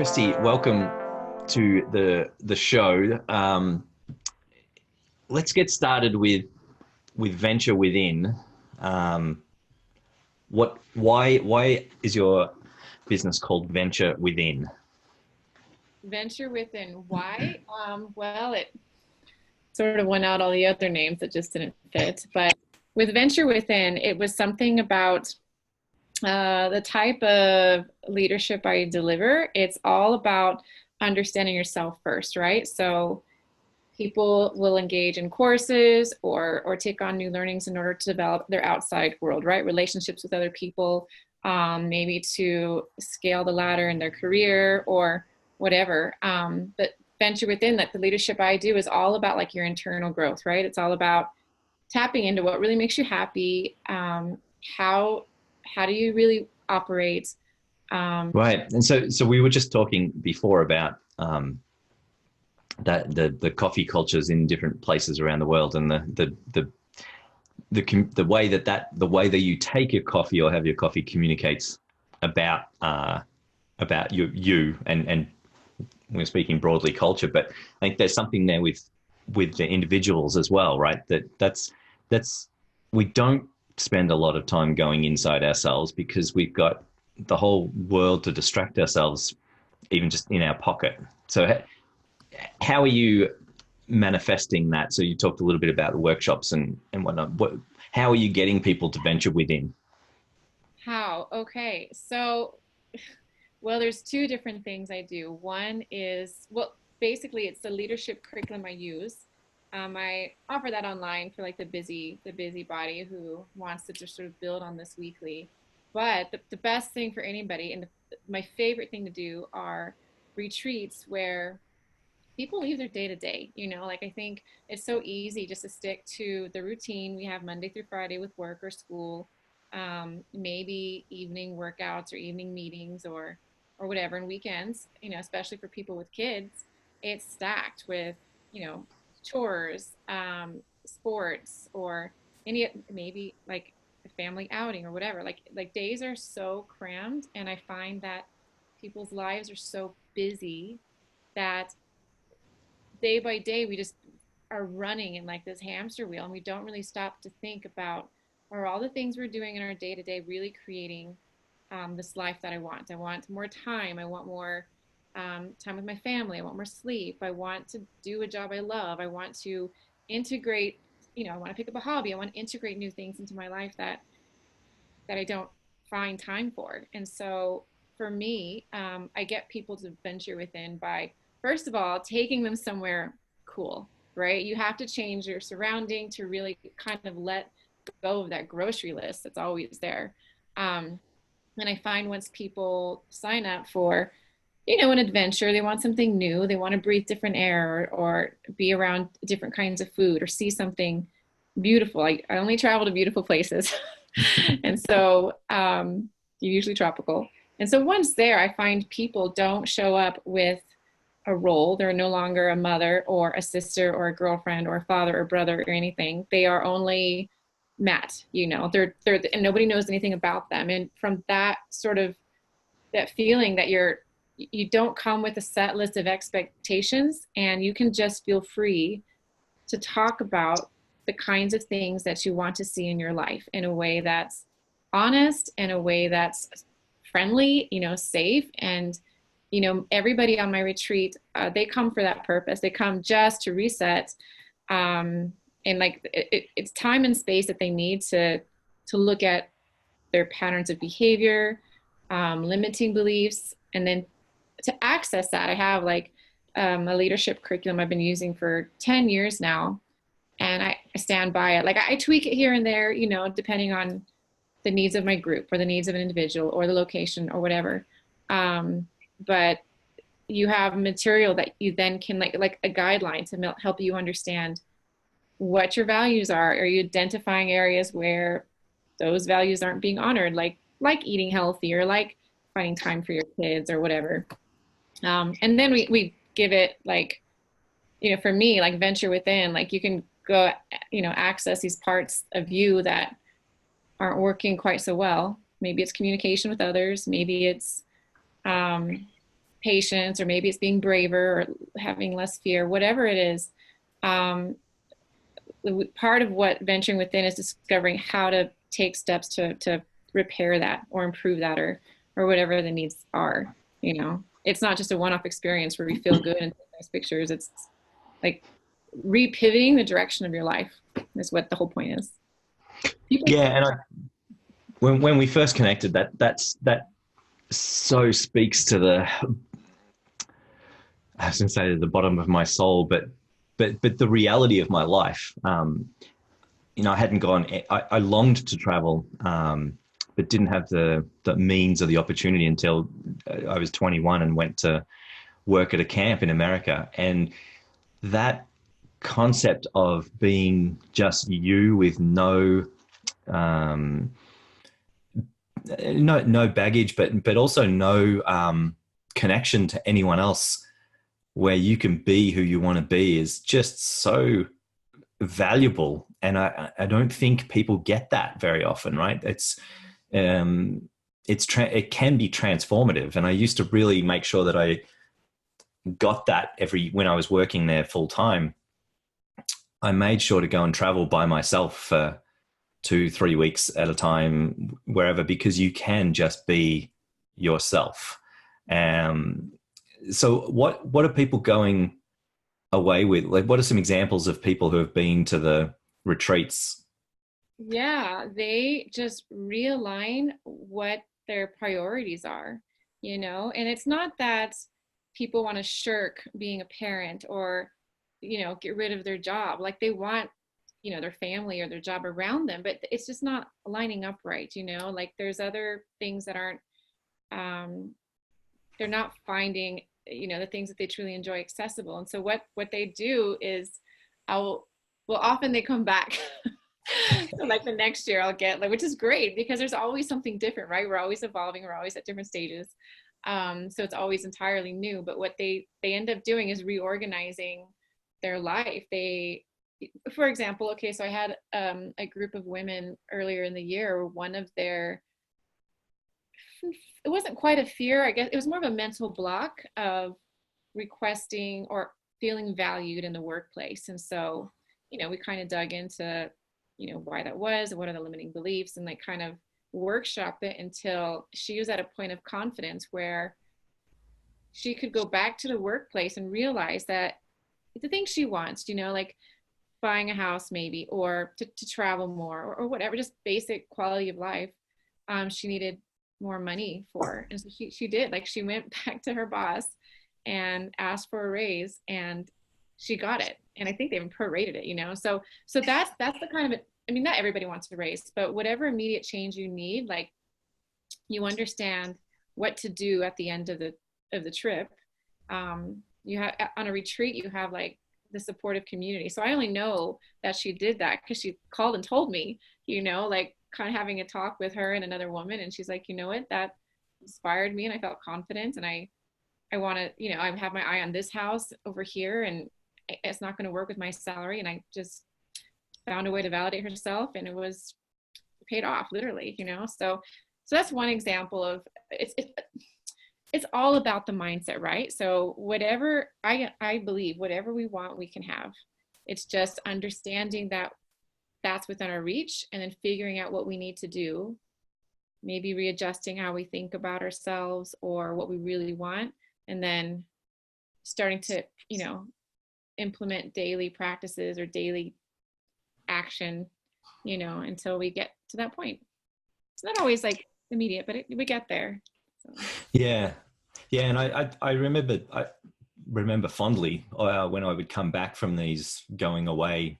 Christy, welcome to the show. Let's get started with Venture Within. Why is your business called Venture Within? Venture Within. Why? Well, it sort of went out all the other names that just didn't fit. But with Venture Within, it was something about the type of leadership I deliver. It's all about understanding yourself first, right? So people will engage in courses or take on new learnings in order to develop their outside world, right? Relationships with other people, maybe to scale the ladder in their career or whatever. But Venture Within, like the leadership I do, is all about like your internal growth, right? It's all about tapping into what really makes you happy. How do you really operate? Right. And so we were just talking before about that the coffee cultures in different places around the world, and the way that you take your coffee or have your coffee communicates about you and we're speaking broadly culture, but I think there's something there with the individuals as well, right? That's we don't spend a lot of time going inside ourselves because we've got the whole world to distract ourselves, even just in our pocket. So how are you manifesting that? So you talked a little bit about the workshops and whatnot. How are you getting people to venture within? How? Okay. So, well, there's two different things I do. One is, well, basically it's the leadership curriculum I use. I offer that online for like the busybody who wants to just sort of build on this weekly. But the best thing for anybody, and my favorite thing to do are retreats where people leave their day to day. Like I think it's so easy just to stick to the routine we have Monday through Friday with work or school, maybe evening workouts or evening meetings or whatever, and weekends. Especially for people with kids, it's stacked with you know chores, sports, or any maybe like a family outing or whatever. Like days are so crammed, and I find that people's lives are so busy that day by day we just are running in like this hamster wheel, and we don't really stop to think about, are all the things we're doing in our day to day really creating this life that I want? I want more time. I want more time with my family. I want more sleep. I want to do a job I love. I want to integrate, I want to pick up a hobby. I want to integrate new things into my life that I don't find time for. And so for me, I get people to venture within by, first of all, taking them somewhere cool, right? You have to change your surrounding to really kind of let go of that grocery list that's always there. Um, and I find once people sign up for, an adventure, they want something new, they want to breathe different air or be around different kinds of food or see something beautiful. I only travel to beautiful places. And so usually tropical. And so once there, I find people don't show up with a role. They're no longer a mother or a sister or a girlfriend or a father or brother or anything. They are only Matt. They're and nobody knows anything about them. And from that sort of that feeling that you don't come with a set list of expectations, and you can just feel free to talk about the kinds of things that you want to see in your life in a way that's honest, in a way that's friendly, safe. And everybody on my retreat, they come for that purpose. They come just to reset, and like it's time and space that they need to look at their patterns of behavior, limiting beliefs, and then to access that. I have like a leadership curriculum I've been using for 10 years now, and I stand by it. Like I tweak it here and there, depending on the needs of my group or the needs of an individual or the location or whatever. But you have material that you then can like a guideline to help you understand what your values are. Are you identifying areas where those values aren't being honored, like eating healthy or like finding time for your kids or whatever? And then we give it like, for me, like venture within, like you can go, access these parts of you that aren't working quite so well. Maybe it's communication with others. Maybe it's patience, or maybe it's being braver or having less fear, whatever it is. Um, Part of what venturing within is discovering how to take steps to repair that or improve that, or whatever the needs are. It's not just a one-off experience where we feel good and take nice pictures. It's like repivoting the direction of your life is what the whole point is. People, Yeah, and when we first connected, that so speaks to I was going to say the bottom of my soul, but the reality of my life. I hadn't gone. I longed to travel, but didn't have the means or the opportunity until I was 21 and went to work at a camp in America. And that concept of being just you with um, no baggage, but also no connection to anyone else, where you can be who you want to be, is just so valuable. And I don't think people get that very often, right? It can be transformative. And I used to really make sure that I got that when I was working there full time. I made sure to go and travel by myself for 2-3 weeks at a time, wherever, because you can just be yourself. So what are people going away with? Like, what are some examples of people who have been to the retreats? yeah, they just realign what their priorities are, and it's not that people want to shirk being a parent or, get rid of their job. Like they want, their family or their job around them, but it's just not lining up right, like there's other things that aren't, they're not finding, the things that they truly enjoy accessible. And so what they do is often they come back. So like the next year I'll get, like, which is great because there's always something different, right? We're always evolving, we're always at different stages. So it's always entirely new. But what they end up doing is reorganizing their life. For example, okay, so I had a group of women earlier in the year. One of their, it wasn't quite a fear, I guess it was more of a mental block of requesting or feeling valued in the workplace. And so, we kind of dug into, why that was, what are the limiting beliefs, and like kind of workshop it until she was at a point of confidence where she could go back to the workplace and realize that the things she wants, like buying a house maybe, or to travel more, or whatever, just basic quality of life, she needed more money for. And so she did, like she went back to her boss and asked for a raise, and she got it. And I think they even prorated it, so that's the kind of, I mean, not everybody wants a raise, but whatever immediate change you need, like you understand what to do at the end of the trip. You have, on a retreat, you have like the supportive community. So I only know that she did that because she called and told me, like kind of having a talk with her and another woman, and she's like, what, that inspired me, and I felt confident, and I want to, I have my eye on this house over here, and it's not going to work with my salary. And I just found a way to validate herself, and it was paid off literally, so that's one example of it's all about the mindset, right? So whatever, I believe whatever we want, we can have. It's just understanding that that's within our reach, and then figuring out what we need to do, maybe readjusting how we think about ourselves or what we really want, and then starting to, implement daily practices or daily action, until we get to that point. It's not always like immediate, but we get there. So. Yeah, and I remember fondly when I would come back from these going away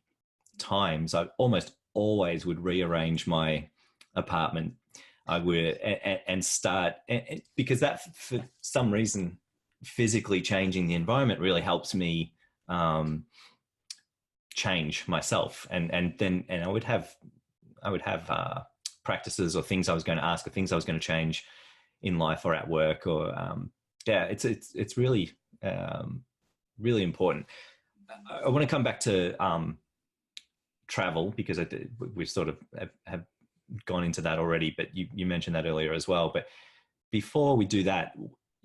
times. I almost always would rearrange my apartment. I would and start, because that, for some reason, physically changing the environment really helps me change myself, and I would have practices or things I was going to ask, or things I was going to change in life or at work, or it's really really important. I want to come back to travel, because we sort of have gone into that already, but you mentioned that earlier as well. But before we do that,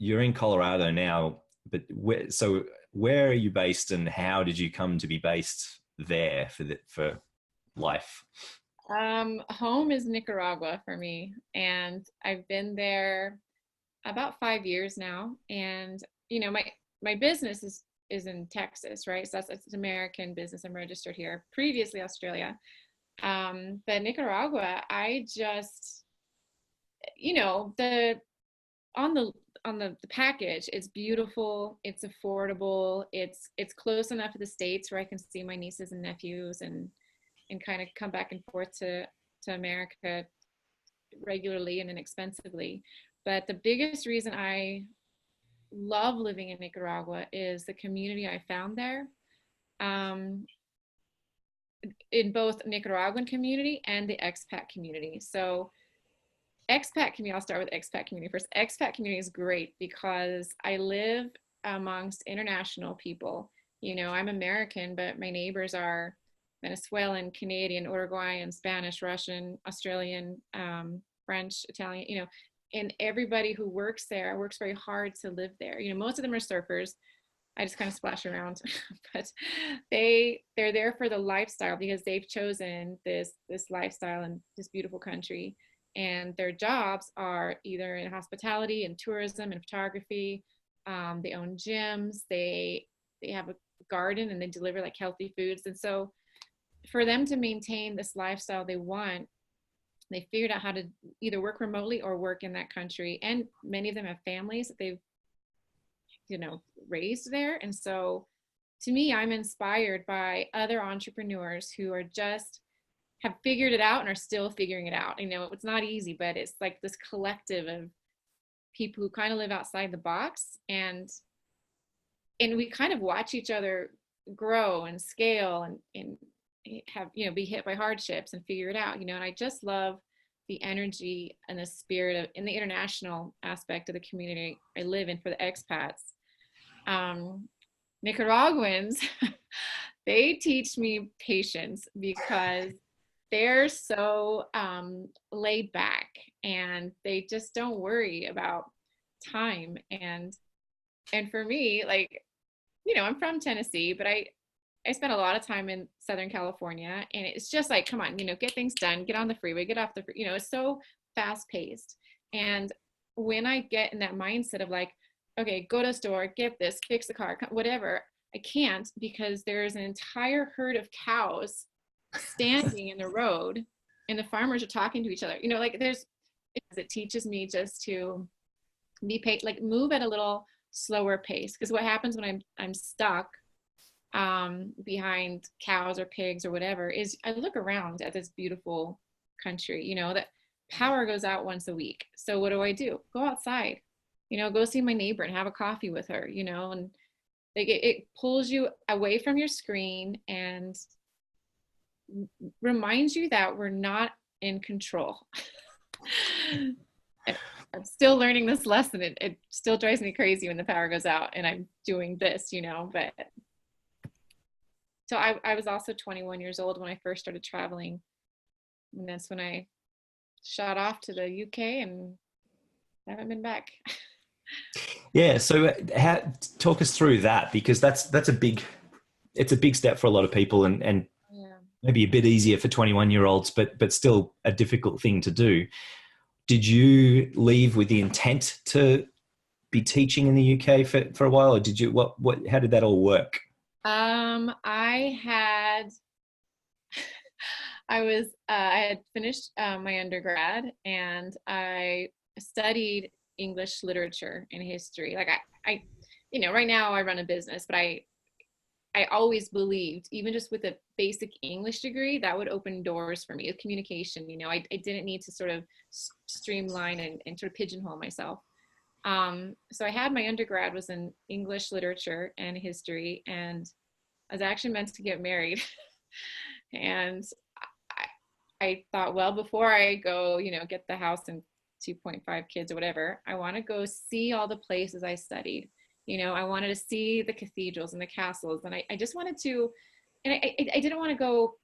you're in Colorado now, but where are you based, and how did you come to be based there for life? Home is Nicaragua for me, and I've been there about 5 years now. And my business is in Texas, right? So it's an American business. I'm registered here. Previously Australia, but Nicaragua, I just the on the the package, it's beautiful, it's affordable, it's close enough to the States where I can see my nieces and nephews and kind of come back and forth to America regularly and inexpensively. But the biggest reason I love living in Nicaragua is the community I found there, um, in both Nicaraguan community and the expat community. So expat community, I'll start with expat community first. Expat community is great because I live amongst international people. I'm American, but my neighbors are Venezuelan, Canadian, Uruguayan, Spanish, Russian, Australian, French, Italian, and everybody who works there works very hard to live there. Most of them are surfers. I just kind of splash around, but they're there for the lifestyle because they've chosen this lifestyle in this beautiful country. And their jobs are either in hospitality and tourism and photography. They own gyms. They have a garden and they deliver like healthy foods. And so for them to maintain this lifestyle they want, they figured out how to either work remotely or work in that country. And many of them have families that they've raised there. And so to me, I'm inspired by other entrepreneurs who are just have figured it out and are still figuring it out. It's not easy, but it's like this collective of people who kind of live outside the box, and we kind of watch each other grow and scale and have be hit by hardships and figure it out. And I just love the energy and the spirit of in the international aspect of the community I live in for the expats. Nicaraguans, they teach me patience because they're so laid back and they just don't worry about time. And for me, like, I'm from Tennessee, but I spent a lot of time in Southern California, and it's just like, come on, get things done, get on the freeway, get off the, it's so fast paced. And when I get in that mindset of like, okay, go to the store, get this, fix the car, whatever, I can't because there's an entire herd of cows standing in the road and the farmers are talking to each other. Like it teaches me just to be like move at a little slower pace, because what happens when I'm stuck behind cows or pigs or whatever is I look around at this beautiful country. That power goes out once a week, so what do? Go outside, go see my neighbor and have a coffee with her, and like it pulls you away from your screen and reminds you that we're not in control. I'm still learning this lesson. It still drives me crazy when the power goes out and I'm doing this, but so I was also 21 years old when I first started traveling, and that's when I shot off to the UK and haven't been back. Yeah, so talk us through that, because that's it's a big step for a lot of people, and Yeah. maybe a bit easier for 21-year-olds, but still a difficult thing to do. Did you leave with the intent to be teaching in the UK for a while, or did you how did that all work? I had I had finished my undergrad, and I studied English literature and history. Like I right now I run a business, but I always believed, even just with a basic English degree, that would open doors for me with communication. I didn't need to sort of streamline and sort of pigeonhole myself. So I had my undergrad was in English literature and history, and I was actually meant to get married. And I thought, well, before I go, get the house and 2.5 kids or whatever, I want to go see all the places I studied. I wanted to see the cathedrals and the castles, and I just wanted to, and I didn't want to go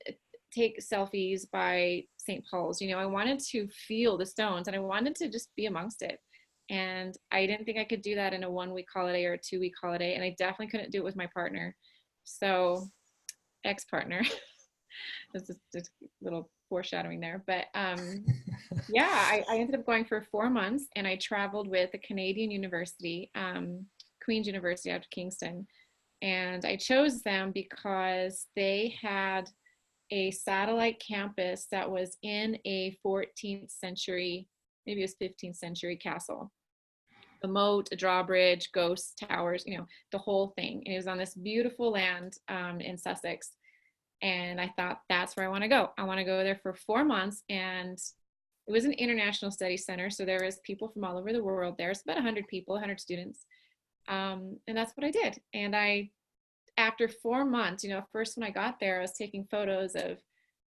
take selfies by St. Paul's. I wanted to feel the stones, and I wanted to just be amongst it. And I didn't think I could do that in a 1 week holiday or a 2 week holiday. And I definitely couldn't do it with my partner. So, ex-partner. This is just a little foreshadowing there. But yeah, I ended up going for 4 months, and I traveled with a Canadian university, Queen's University out of Kingston. And I chose them because they had a satellite campus that was in a 14th century, maybe it was 15th century castle. A moat, a drawbridge, ghost towers, the whole thing. And it was on this beautiful land in Sussex. And I thought, that's where I want to go. I want to go there for 4 months. And it was an international study center. So there was people from all over the world there. It's about 100 people, 100 students. And that's what I did. And after 4 months, first when I got there, I was taking photos of,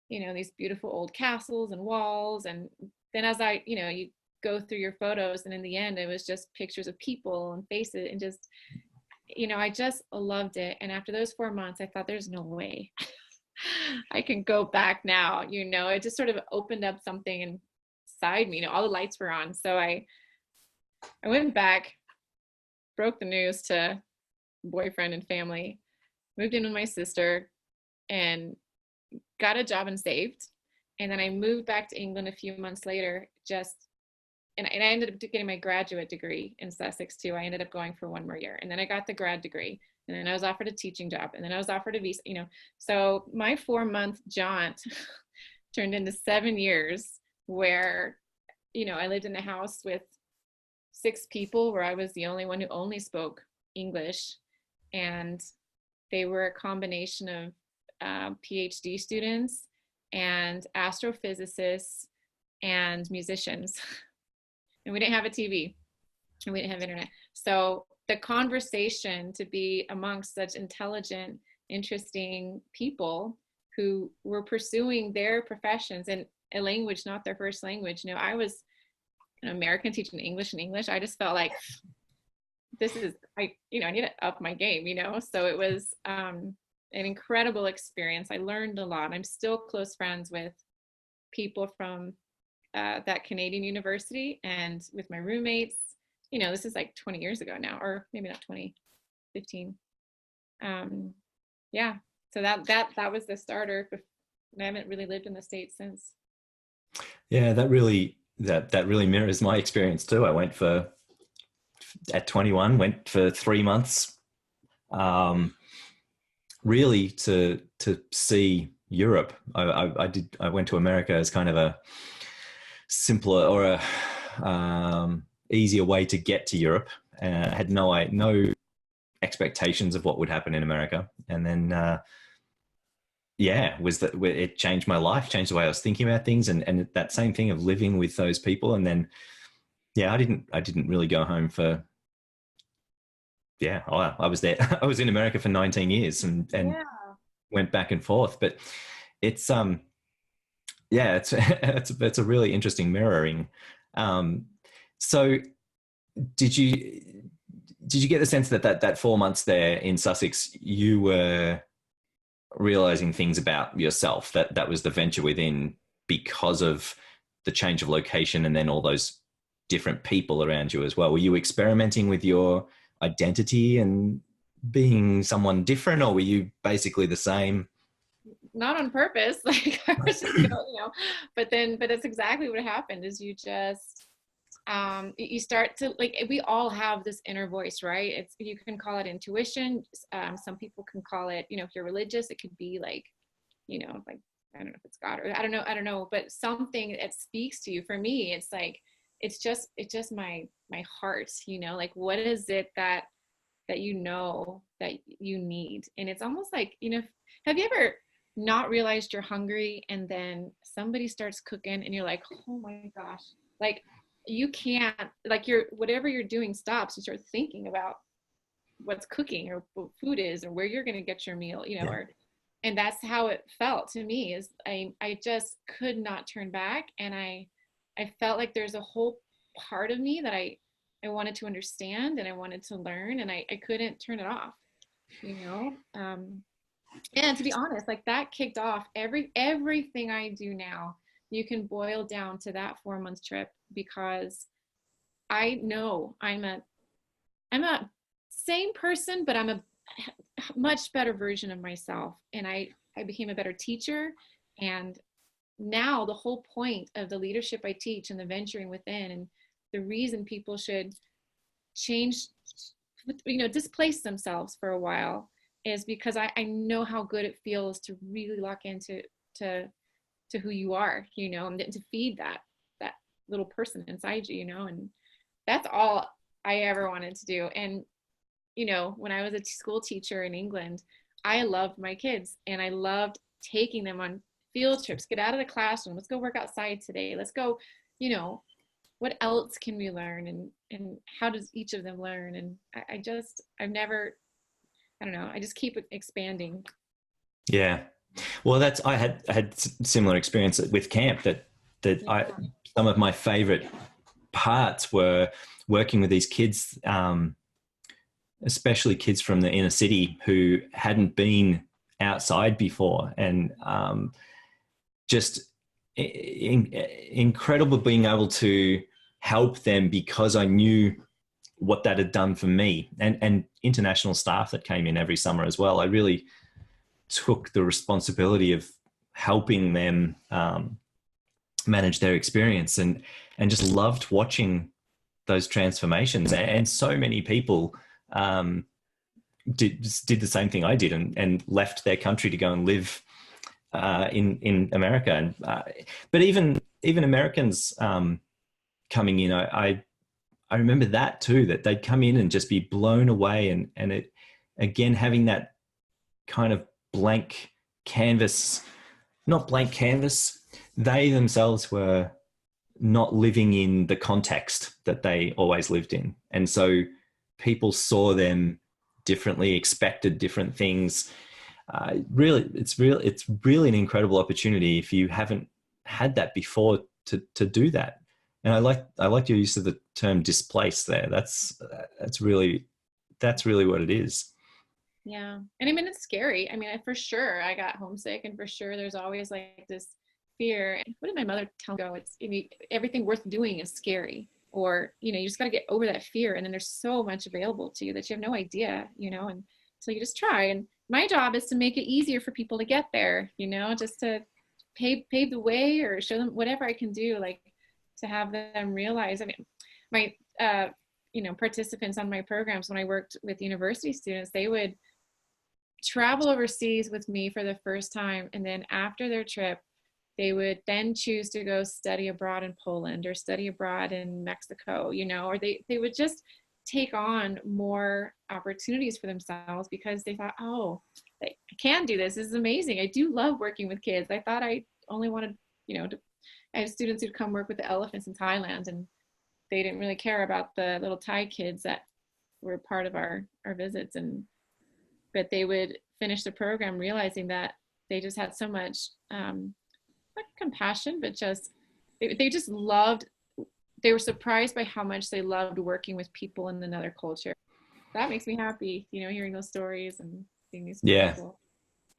these beautiful old castles and walls. And then as you go through your photos, and in the end, it was just pictures of people and faces, and just, I just loved it. And after those 4 months, I thought, there's no way I can go back now. It just sort of opened up something inside me. All the lights were on. So I went back, broke the news to boyfriend and family, moved in with my sister, and got a job and saved. And then I moved back to England a few months later, and I ended up getting my graduate degree in Sussex too. I ended up going for 1 more year, and then I got the grad degree, and then I was offered a teaching job, and then I was offered a visa, So my 4-month jaunt turned into 7 years where, I lived in a house with 6 people where I was the only one who only spoke English. And they were a combination of PhD students and astrophysicists and musicians. And we didn't have a TV, and we didn't have internet. So the conversation, to be amongst such intelligent, interesting people who were pursuing their professions in a language not their first language. I was an American teaching English in English. I just felt like, I need to up my game, So it was an incredible experience. I learned a lot. I'm still close friends with people from that Canadian university, and with my roommates. This is like 20 years ago now, or maybe not 20, 15. Yeah. So that was the starter. I haven't really lived in the States since. Yeah, that really mirrors my experience too. I went at 21, went for 3 months, really to see Europe. I went to America as kind of a simpler or a easier way to get to Europe. I had no expectations of what would happen in America, and then it changed my life, changed the way I was thinking about things, and that same thing of living with those people. And then I didn't really go home for I was there. I was in America for 19 years and went back and forth. But it's it's a really interesting mirroring. So did you get the sense that 4 months there in Sussex, you were realizing things about yourself, that was the venture within, because of the change of location and then all those different people around you as well? Were you experimenting with your identity and being someone different, or were you basically the same? Not on purpose. Like I was just but that's exactly what happened. Is you just you start to, like, we all have this inner voice, right? You can call it intuition. Some people can call it, if you're religious, it could be like, like, I don't know if it's God, or I don't know, but something that speaks to you. For me, it's like, it's just my heart, like, what is it that that you need? And it's almost like, have you ever not realized you're hungry, and then somebody starts cooking and you're like, oh my gosh, like, you can't, like, whatever you're doing stops. You start thinking about what's cooking, or what food is, or where you're going to get your meal, and that's how it felt to me. Is I just could not turn back, and I felt like there's a whole part of me that I wanted to understand, and I wanted to learn, and I couldn't turn it off, and to be honest, like, that kicked off everything I do now. You can boil down to that 4-month trip, because I know I'm a same person, but I'm a much better version of myself. And I became a better teacher. And now the whole point of the leadership I teach and the venturing within, and the reason people should change, displace themselves for a while, is because I know how good it feels to really lock into to who you are, and to feed that little person inside you, and that's all I ever wanted to do. And when I was a school teacher in England, I loved my kids and I loved taking them on field trips. Get out of the classroom, let's go work outside today, let's go, what else can we learn, and how does each of them learn? And I've never, I don't know, I just keep expanding. Yeah. Well, I had similar experience with camp, that Yeah. I some of my favorite parts were working with these kids, especially kids from the inner city who hadn't been outside before, and just incredible being able to help them because I knew what that had done for me, and international staff that came in every summer as well. I really took the responsibility of helping them manage their experience, and just loved watching those transformations. And so many people did the same thing I did, and left their country to go and live in America. And but even Americans coming in, I remember that too, that they'd come in and just be blown away, and it again having that kind of blank canvas, not blank canvas. They themselves were not living in the context that they always lived in, and so people saw them differently, expected different things. It's really an incredible opportunity if you haven't had that before to do that. And I like your use of the term displace there. That's really what it is. Yeah. And I mean, it's scary. I mean, for sure I got homesick, and for sure there's always like this fear. What did my mother tell me? It's, everything worth doing is scary, or, you just got to get over that fear. And then there's so much available to you that you have no idea, and so you just try. And my job is to make it easier for people to get there, just to pave the way, or show them whatever I can do, like to have them realize. I mean, my, participants on my programs, when I worked with university students, they would travel overseas with me for the first time, and then after their trip they would then choose to go study abroad in Poland or study abroad in Mexico, or they would just take on more opportunities for themselves because they thought, oh, I can do this. This is amazing. I do love working with kids. I thought I only wanted, I had students who'd come work with the elephants in Thailand, and they didn't really care about the little Thai kids that were part of our visits. But they would finish the program realizing that they just had so much, not compassion, but just, they just loved, they were surprised by how much they loved working with people in another culture. That makes me happy, hearing those stories and seeing these Yeah. people.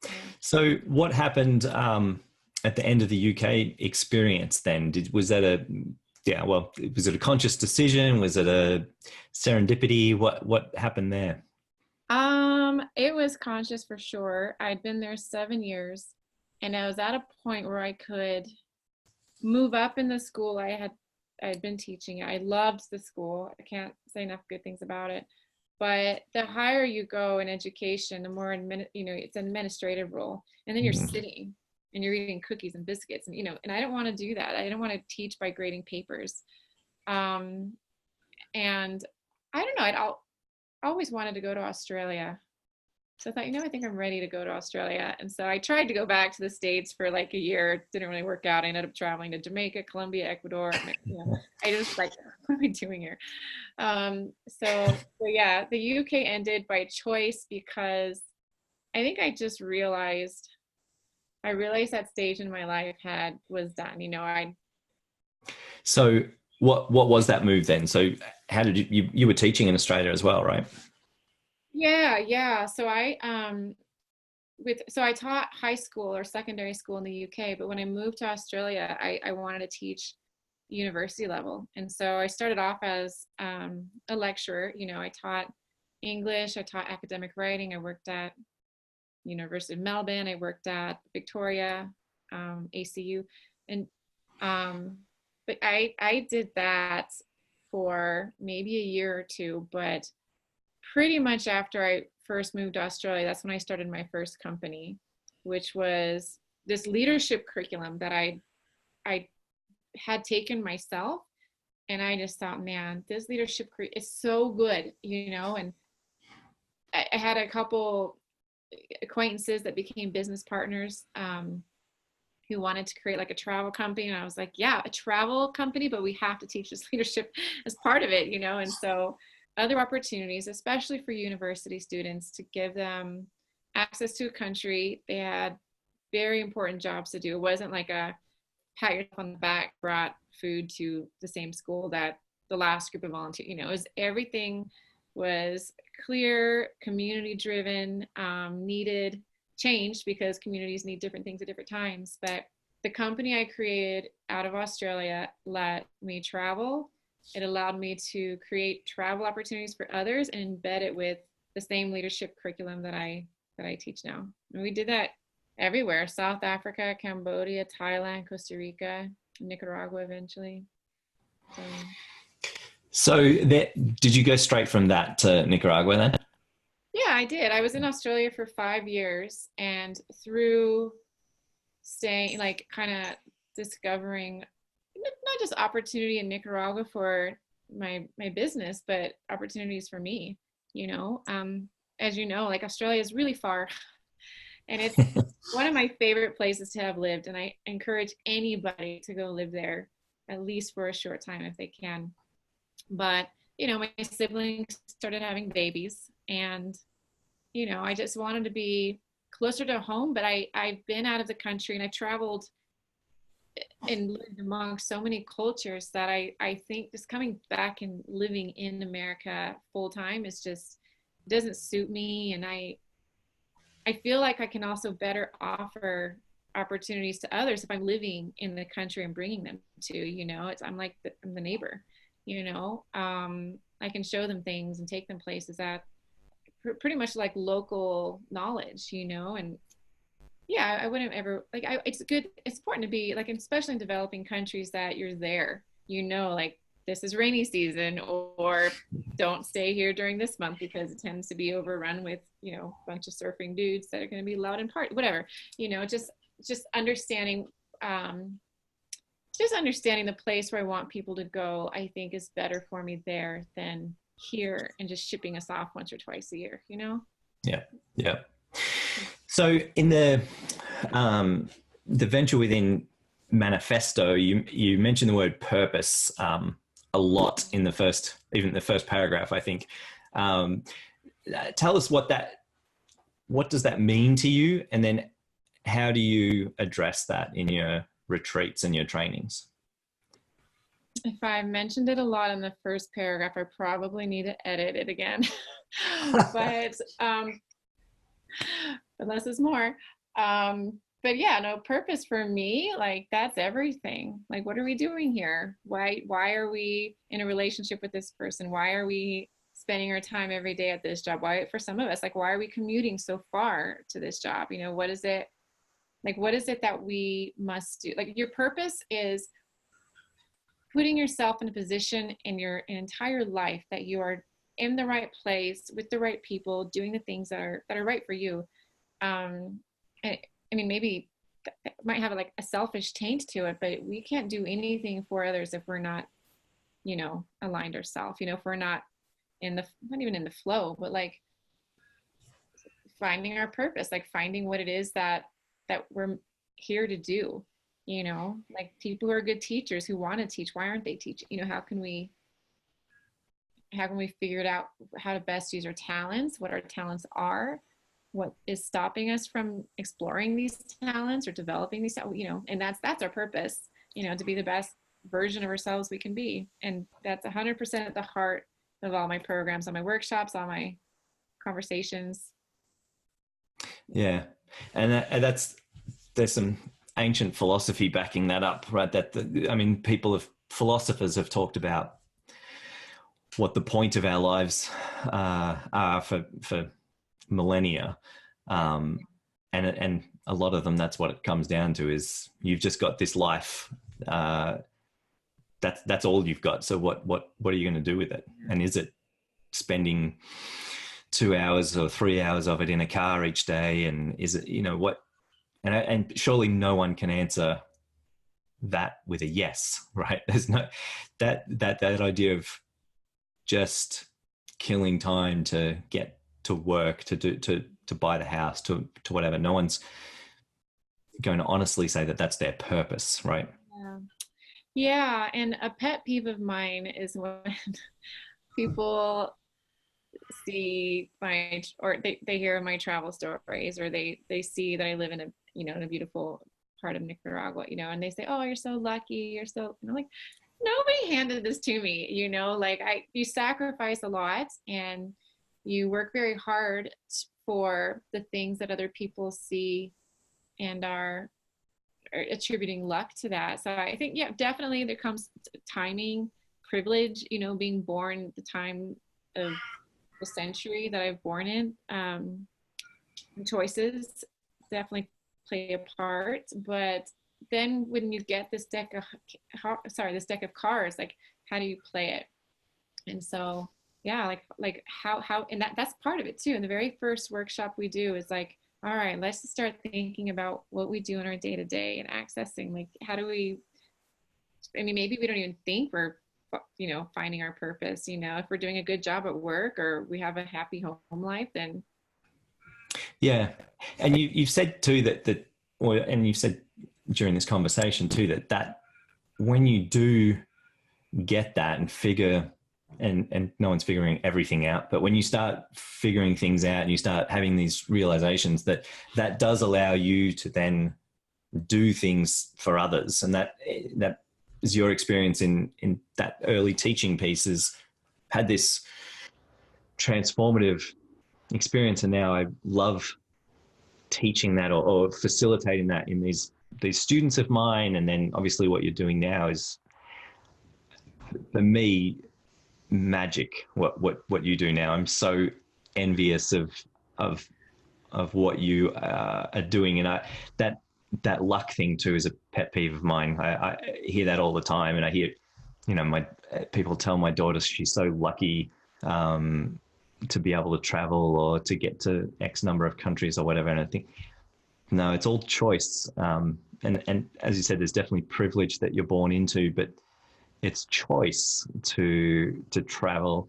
Yeah. So what happened at the end of the UK experience then? Was it a conscious decision? Was it a serendipity? What happened there? It was conscious for sure. I'd been there 7 years, and I was at a point where I could move up in the school I'd been teaching. I loved the school. I can't say enough good things about it. But the higher you go in education, the more it's an administrative role, and then you're sitting and you're eating cookies and biscuits, and and I don't want to do that. I didn't want to teach by grading papers, and I don't know. I always wanted to go to Australia. So I thought, I think I'm ready to go to Australia. And so I tried to go back to the States for like a year. It didn't really work out. I ended up traveling to Jamaica, Colombia, Ecuador. I just like, what am I doing here? So yeah, the UK ended by choice because I think I just realized that stage in my life was done. So what was that move then? So how did you were teaching in Australia as well, right? Yeah. So I taught high school or secondary school in the UK, but when I moved to Australia, I wanted to teach university level. And so I started off as a lecturer. You know, I taught English, I taught academic writing, I worked at University of Melbourne, I worked at Victoria, ACU, and but I did that for maybe a year or two. But pretty much after I first moved to Australia, that's when I started my first company, which was this leadership curriculum that I had taken myself. And I just thought, man, this leadership is so good, you know. And I had a couple acquaintances that became business partners, who wanted to create like a travel company. And I was like, yeah, a travel company, but we have to teach this leadership as part of it, you know. And so other opportunities, especially for university students, to give them access to a country. They had very important jobs to do. It wasn't like a pat yourself on the back, brought food to the same school that the last group of volunteers, you know, everything was clear, community driven, needed change because communities need different things at different times. But the company I created out of Australia let me travel. It allowed me to create travel opportunities for others and embed it with the same leadership curriculum that I teach now. And we did that everywhere: South Africa, Cambodia, Thailand, Costa Rica, Nicaragua eventually. So did you go straight from that to Nicaragua then? Yeah, I did. I was in Australia for 5 years, and through staying, like, kind of discovering not just opportunity in Nicaragua for my business, but opportunities for me, you know. As you know, like, Australia is really far, and it's one of my favorite places to have lived. And I encourage anybody to go live there, at least for a short time if they can. But, you know, my siblings started having babies, and, you know, I just wanted to be closer to home. But I've been out of the country, and I traveled and lived among so many cultures that I think just coming back and living in America full time is just doesn't suit me. And I feel like I can also better offer opportunities to others if I'm living in the country and bringing them to, you know. I'm like I'm the neighbor, you know. I can show them things and take them places that pretty much like local knowledge, you know. And yeah, I wouldn't ever like, it's good, it's important to be like, especially in developing countries, that you're there, you know, like, this is rainy season, or don't stay here during this month because it tends to be overrun with, you know, a bunch of surfing dudes that are going to be loud and party, whatever, you know. Just understanding, understanding the place where I want people to go, I think, is better for me there than here and just shipping us off once or twice a year, you know? Yeah. Yeah. So in the Venture Within manifesto, you mentioned the word purpose a lot in the first paragraph, I think. Tell us what does that mean to you, and then how do you address that in your retreats and your trainings? If I mentioned it a lot in the first paragraph, I probably need to edit it again. but less is more. But yeah, no, purpose for me, like, that's everything. Like, what are we doing here? Why are we in a relationship with this person? Why are we spending our time every day at this job? Why, for some of us, like, why are we commuting so far to this job? You know, what is it that we must do? Like, your purpose is putting yourself in a position in your entire life that you are in the right place with the right people, doing the things that are right for you. And I mean, maybe it might have like a selfish taint to it, but we can't do anything for others if we're not, you know, aligned ourselves, you know, if we're not not even in the flow, but like finding our purpose, like finding what it is that we're here to do, you know. Like, people who are good teachers who want to teach, why aren't they teaching? You know, how can we figure it out how to best use our talents, what our talents are, what is stopping us from exploring these talents or developing these, you know. And that's our purpose, you know, to be the best version of ourselves we can be. And that's 100% at the heart of all my programs, all my workshops, all my conversations. Yeah. And there's some ancient philosophy backing that up, right? I mean, people have philosophers have talked about what the point of our lives are for millennia, and a lot of them, that's what it comes down to, is you've just got this life. That's all you've got. So what are you going to do with it? And is it spending 2 hours or 3 hours of it in a car each day? And is it, what? And surely no one can answer that with a yes, right? There's no that idea of just killing time to get to work, to buy the house, to whatever. No one's going to honestly say that that's their purpose, right? Yeah, and a pet peeve of mine is when people see or they hear my travel stories, or they see that I live in a beautiful part of Nicaragua, and they say, oh, you're so lucky, you're so, and I'm like, nobody handed this to me, like you sacrifice a lot and you work very hard for the things that other people see and are attributing luck to that. So I think, yeah, definitely there comes timing, privilege, being born the time of the century that I've born in. Choices definitely play a part, but then when you get this deck of cards, like, how do you play it? And so, yeah, like how, and that's part of it too. And the very first workshop we do is like, all right, let's just start thinking about what we do in our day to day and accessing, like, how do we, maybe we don't even think we're, finding our purpose, if we're doing a good job at work or we have a happy home life, then. Yeah. And you've said too and you've said during this conversation too, that when you do get that and figure, and no one's figuring everything out, but when you start figuring things out and you start having these realizations, that does allow you to then do things for others. And that is your experience in that early teaching piece, is had this transformative experience. And now I love teaching that or facilitating that in these students of mine. And then obviously what you're doing now is, for me, magic. What you do now, I'm so envious of what you are doing. And that luck thing too is a pet peeve of mine. I hear that all the time, and I hear, my people tell my daughter she's so lucky to be able to travel or to get to X number of countries or whatever. And I think, no, it's all choice. And as you said, there's definitely privilege that you're born into, but it's choice to travel.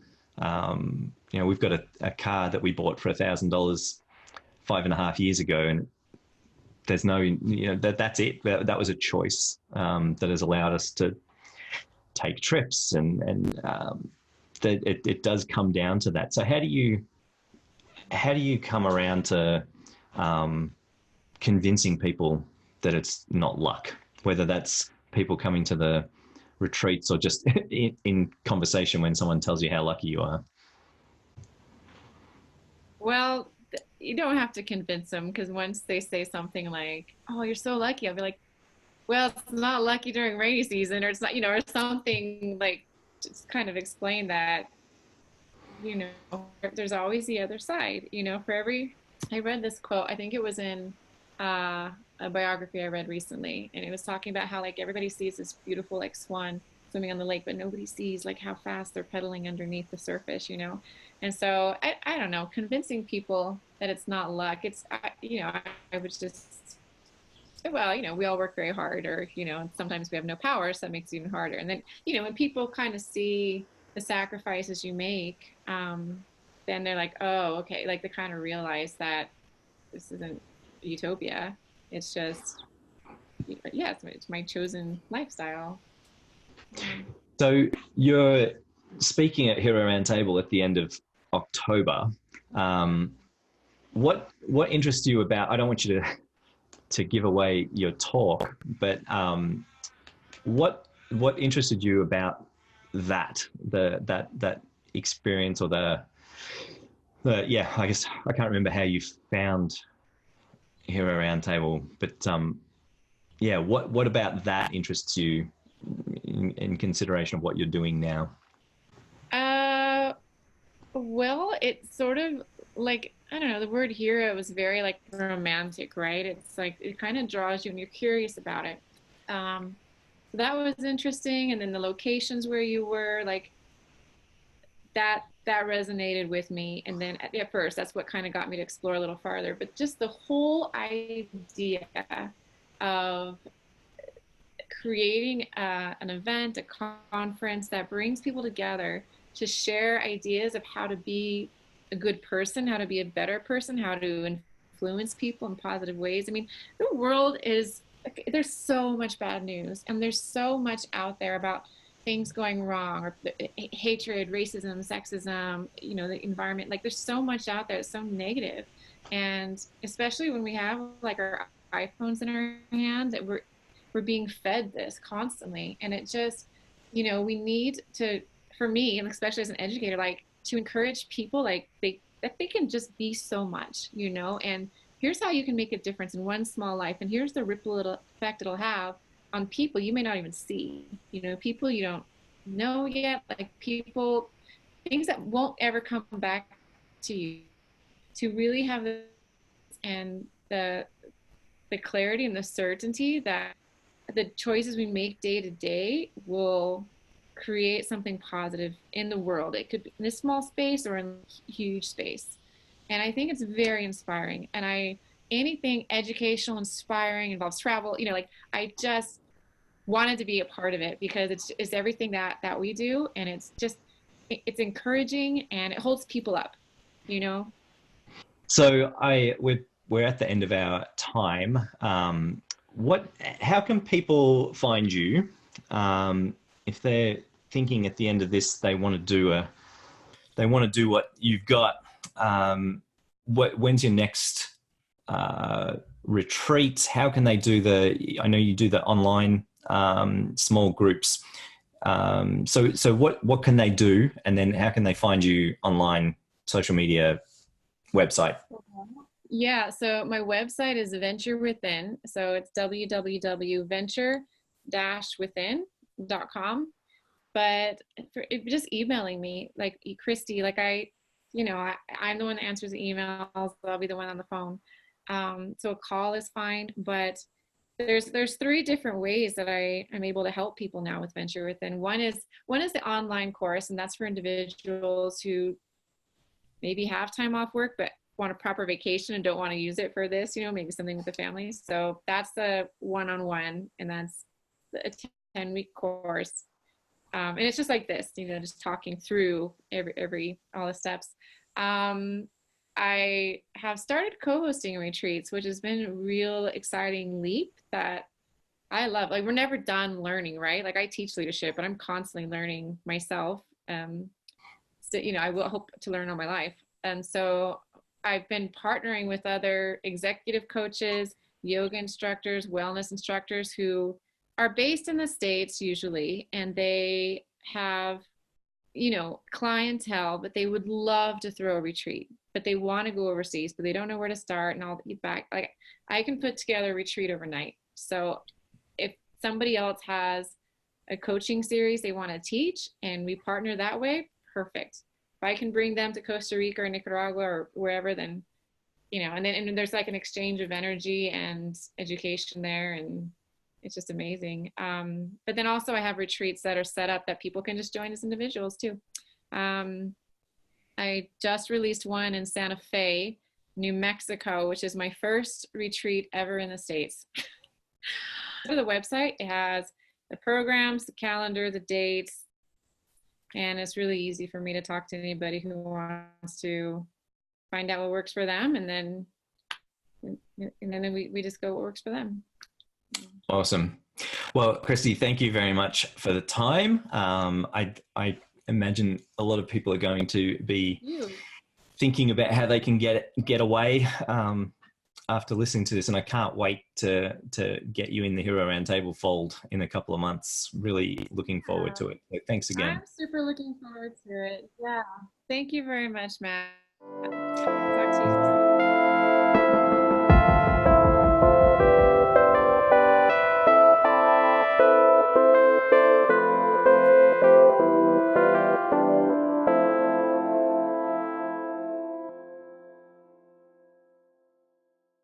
We've got a car that we bought for $1,000 5.5 years ago, and there's no, that's it. That was a choice that has allowed us to take trips, and that it does come down to that. So how do you come around to convincing people that it's not luck, whether that's people coming to the retreats or just in conversation when someone tells you how lucky you are? Well, you don't have to convince them, because once they say something like, oh, you're so lucky, I'll be like, well, it's not lucky during rainy season, or it's not, or something, like, just kind of explain that, there's always the other side, I read this quote, I think it was in a biography I read recently, and it was talking about how, like, everybody sees this beautiful, like, swan swimming on the lake, but nobody sees, like, how fast they're pedaling underneath the surface, And so I don't know, convincing people that it's not luck, I would just, well, we all work very hard, or, sometimes we have no power, so that makes it even harder. And then, when people kind of see the sacrifices you make, then they're like, oh, okay, like, they kind of realize that this isn't utopia. It's just, yeah, it's my chosen lifestyle. So you're speaking at Hero Roundtable at the end of October. What interests you about? I don't want you to give away your talk, but what interested you about that experience, or the yeah, I guess I can't remember how you found Hero Roundtable, but yeah, what about that interests you? in consideration of what you're doing now? Well, it's sort of like, I don't know, the word hero was very like romantic, right? It's like it kind of draws you and you're curious about it. So that was interesting. And then the locations where you were, like that resonated with me. And then at first, that's what kind of got me to explore a little farther. But just the whole idea of creating an event, a conference that brings people together to share ideas of how to be a good person, how to be a better person, how to influence people in positive ways. I mean, the world is, there's so much bad news, and there's so much out there about things going wrong, or hatred, racism, sexism, the environment. Like, there's so much out there that's so negative. And especially when we have like our iPhones in our hand, that we're being fed this constantly. And it just, we need to, for me, and especially as an educator, like to encourage people, like that they can just be so much, and here's how you can make a difference in one small life. And here's the ripple effect it'll have on people you may not even see, people you don't know yet, like people, things that won't ever come back to you, to really have this, and the clarity and the certainty that the choices we make day to day will create something positive in the world. It could be in a small space or in a huge space. And I think it's very inspiring. And anything educational, inspiring, involves travel, like I just wanted to be a part of it, because it's everything that we do. And it's encouraging, and it holds people up, So we're at the end of our time. How can people find you if they're thinking at the end of this they want to do what you've got? When's your next retreat? How can they do I know you do the online small groups. So what can they do, and then how can they find you online, social media, website? Yeah, so my website is Venture Within. So it's www.venture-within.com. But just emailing me, like Christy, like I'm the one that answers the emails. I'll be the one on the phone. So a call is fine. But there's three different ways that I am able to help people now with Venture Within. One is the online course, and that's for individuals who maybe have time off work but want a proper vacation and don't want to use it for this, maybe something with the family. So that's the one-on-one, and that's a 10-week course. And it's just like this, just talking through all the steps. I have started co-hosting retreats, which has been a real exciting leap that I love. Like, we're never done learning, right? Like, I teach leadership, but I'm constantly learning myself. So, I will hope to learn all my life. And so I've been partnering with other executive coaches, yoga instructors, wellness instructors who are based in the States usually, and they have, clientele, but they would love to throw a retreat, but they want to go overseas, but they don't know where to start and all the back. Like, I can put together a retreat overnight. So if somebody else has a coaching series they want to teach and we partner that way, perfect. If I can bring them to Costa Rica or Nicaragua or wherever, then, and there's like an exchange of energy and education there, and it's just amazing. But then also I have retreats that are set up that people can just join as individuals too. I just released one in Santa Fe, New Mexico, which is my first retreat ever in the States. For the website, it has the programs, the calendar, the dates, and it's really easy for me to talk to anybody who wants to find out what works for them, and then we just go what works for them. Awesome. Well, Christy, thank you very much for the time. I imagine a lot of people are going to be thinking about how they can get away after listening to this, and I can't wait to get you in the Hero Roundtable fold in a couple of months. Really looking forward to it. So thanks again. I'm super looking forward to it. Yeah. Thank you very much, Matt. Talk to you.